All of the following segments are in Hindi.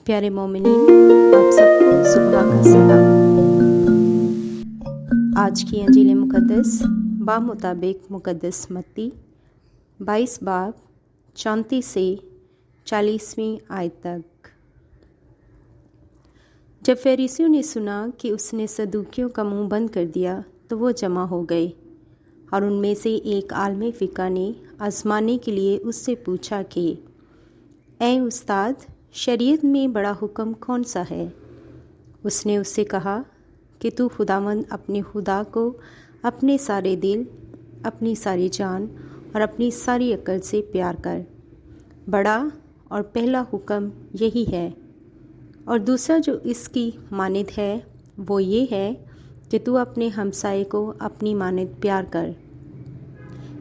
प्यारे मोमिनीन, आप सबको सुबह का सलाम। आज की अंजील मुक़द्दस बामुताबिक मुक़द्दस मत्ती 22 बाब 34 से 40वीं आयत तक। जब फरीसियों ने सुना कि उसने सदूकियों का मुंह बंद कर दिया तो वो जमा हो गए, और उनमें से एक आलमे फ़िक़ा ने आज़माने के लिए उससे पूछा कि ऐ उस्ताद, शरीयत में बड़ा हुक्म कौन सा है? उसने उससे कहा कि तू खुदावंद अपने खुदा को अपने सारे दिल, अपनी सारी जान और अपनी सारी अक्ल से प्यार कर। बड़ा और पहला हुक्म यही है, और दूसरा जो इसकी मानद है वो ये है कि तू अपने हमसाये को अपनी मानद प्यार कर।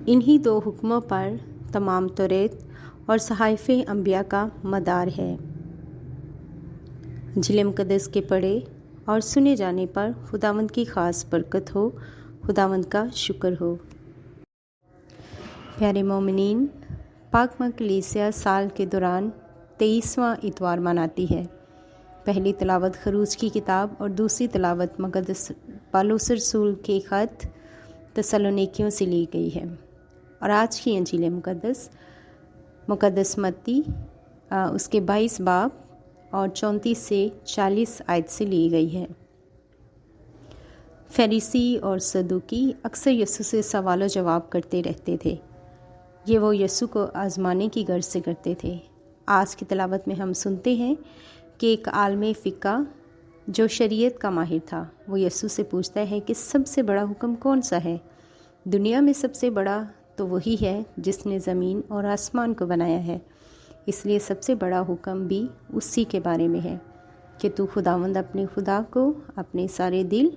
इन्हीं दो हुक्मों पर तमाम तौरात और सहाइफ़े अंबिया का मदार है। अंजील मुक़द्दस के पढ़े और सुने जाने पर खुदावंद की ख़ास बरकत हो। खुदावंद का शुक्र हो। प्यारे मोमिनीन, पाक कलीसिया साल के दौरान 23वां इतवार मनाती है। पहली तिलावत खरूज की किताब और दूसरी तिलावत मुक़द्दस पौलुस रसूल के ख़त तसलोनिकियों से ली गई है। और आज की अंजील मुक़द्दस मत्ती उसके 22 बाब और 34 से 40 आयत से ली गई है। फरीसी और सदूकी अक्सर यसू से सवाल जवाब करते रहते थे। ये वो यसू को आज़माने की गर्ज से करते थे। आज की तिलावत में हम सुनते हैं कि एक आलमे फ़िक़ा जो शरीयत का माहिर था, वो यसू से पूछता है कि सबसे बड़ा हुक्म कौन सा है? दुनिया में सबसे बड़ा तो वही है जिसने ज़मीन और आसमान को बनाया है। इसलिए सबसे बड़ा हुक्म भी उसी के बारे में है कि तू खुदावंद अपने खुदा को अपने सारे दिल,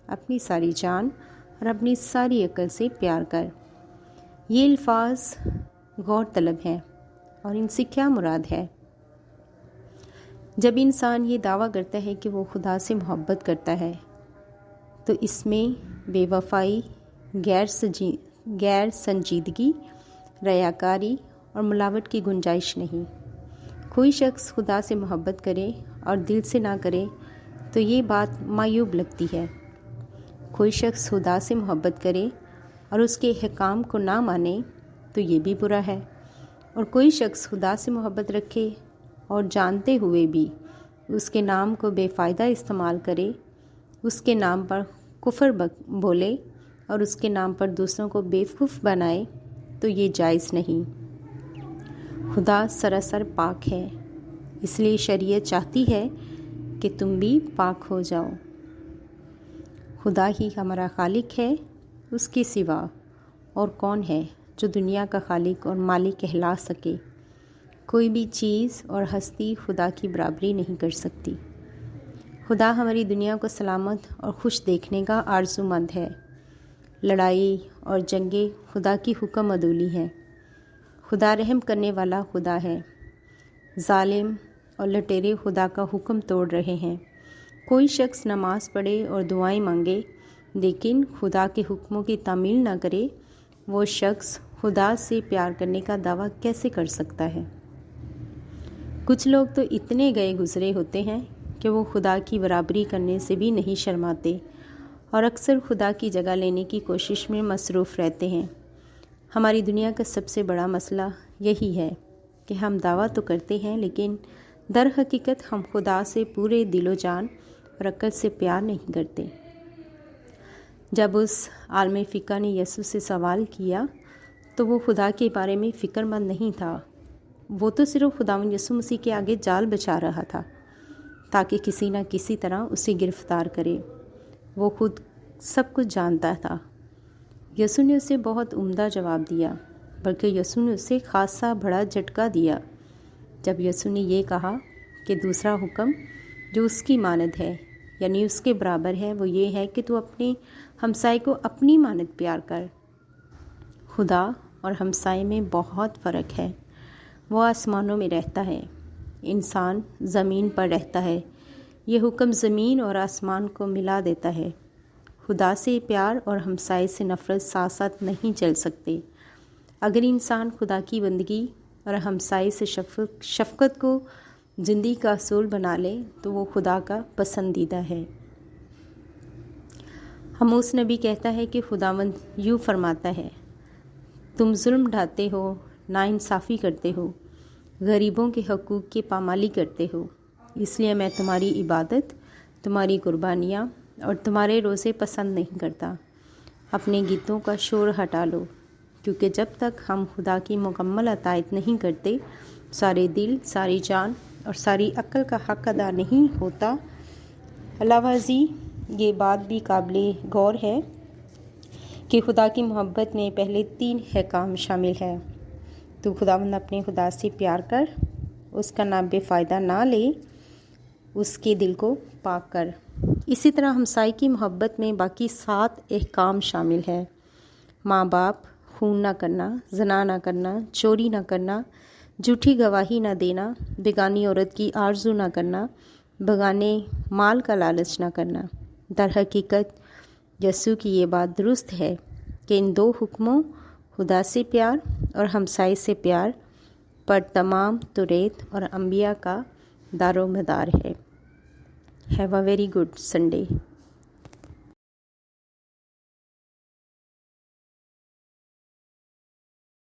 अपनी सारी जान और अपनी सारी अक्ल से प्यार कर। ये अल्फाज गौर तलब हैं, और इनसे क्या मुराद है? जब इंसान ये दावा करता है कि वो खुदा से मोहब्बत करता है, तो इसमें बेवफाई, गैर संजीदगी, रयाकारी और मिलावट की गुंजाइश नहीं। कोई शख्स खुदा से मोहब्बत करे और दिल से ना करे तो ये बात मायूब लगती है। कोई शख्स खुदा से मोहब्बत करे और उसके अहकाम को ना माने तो ये भी बुरा है। और कोई शख्स खुदा से मोहब्बत रखे और जानते हुए भी उसके नाम को बेफ़ायदा इस्तेमाल करे, उसके नाम पर कुफ्र बोले और उसके नाम पर दूसरों को बेवकूफ़ बनाए, तो ये जायज़ नहीं। खुदा सरासर पाक है, इसलिए शरीयत चाहती है कि तुम भी पाक हो जाओ। खुदा ही हमारा खालिक है, उसके सिवा और कौन है जो दुनिया का खालिक और मालिक कहला सके? कोई भी चीज़ और हस्ती खुदा की बराबरी नहीं कर सकती। खुदा हमारी दुनिया को सलामत और खुश देखने का आरज़ूमंद है। लड़ाई और जंगें खुदा की हुक्म अदूली हैं। खुदा रहम करने वाला खुदा है। जालिम और लटेरे खुदा का हुक्म तोड़ रहे हैं। कोई शख्स नमाज़ पढ़े और दुआएं मांगे लेकिन खुदा के हुक्मों की तामील ना करे, वो शख्स खुदा से प्यार करने का दावा कैसे कर सकता है? कुछ लोग तो इतने गए गुजरे होते हैं कि वो खुदा की बराबरी करने से भी नहीं शर्माते और अक्सर खुदा की जगह लेने की कोशिश में मसरूफ़ रहते हैं। हमारी दुनिया का सबसे बड़ा मसला यही है कि हम दावा तो करते हैं, लेकिन दर हकीकत हम खुदा से पूरे दिलो जान और अक्ल से प्यार नहीं करते। जब उस आलमे फ़िक़ा ने यसू से सवाल किया तो वो खुदा के बारे में फ़िक्रमंद नहीं था। वो तो सिर्फ खुदावंद यसू मसीह के आगे जाल बिछा रहा था ताकि किसी न किसी तरह उसे गिरफ़्तार करे। वो खुद सब कुछ जानता था। यसू ने उसे बहुत उम्दा जवाब दिया, बल्कि यसू ने उसे खासा बड़ा झटका दिया जब यसू ने ये कहा कि दूसरा हुक्म जो उसकी मानद है, यानी उसके बराबर है, वो ये है कि तू अपने हमसाये को अपनी मानद प्यार कर। खुदा और हमसाये में बहुत फ़र्क है। वो आसमानों में रहता है, इंसान ज़मीन पर रहता है। ये हुक्म ज़मीन और आसमान को मिला देता है। खुदा से प्यार और हमसाये से नफ़रत साथ साथ नहीं चल सकते। अगर इंसान खुदा की बंदगी और हमसाये से शफ़क़त को ज़िंदगी का असूल बना ले तो वो खुदा का पसंदीदा है। हमूस नबी कहता है कि खुदावंद यूँ फरमाता है, तुम जुल्म ढाते हो, नाइंसाफ़ी करते हो, गरीबों के हकूक़ की पामाली करते हो, इसलिए मैं तुम्हारी इबादत, तुम्हारी कुर्बानियाँ और तुम्हारे रोज़े पसंद नहीं करता। अपने गीतों का शोर हटा लो, क्योंकि जब तक हम खुदा की मुकम्मल अतायत नहीं करते, सारे दिल, सारी जान और सारी अक्ल का हक़ अदा नहीं होता। अलावा जी ये बात भी काबिल गौर है कि खुदा की मोहब्बत में पहले 3 अहकाम शामिल है। तो खुदावंद अपने खुदा से प्यार कर, उसका नाम बेफ़ायदा ना ले, उसके दिल को पाक कर। इसी तरह हमसाई की मोहब्बत में बाकी 7 अहकाम शामिल है। माँ बाप, खून ना करना, ज़ना ना करना, चोरी ना करना, झूठी गवाही ना देना, बेगानी औरत की आरज़ू ना करना, बेगाने माल का लालच ना करना। दर हकीकत यसू की ये बात दुरुस्त है कि इन 2 हुक्मों, खुदा से प्यार और हमसाई से प्यार, पर तमाम तुरेत और अंबिया का दारोमदार है। Have a very good Sunday.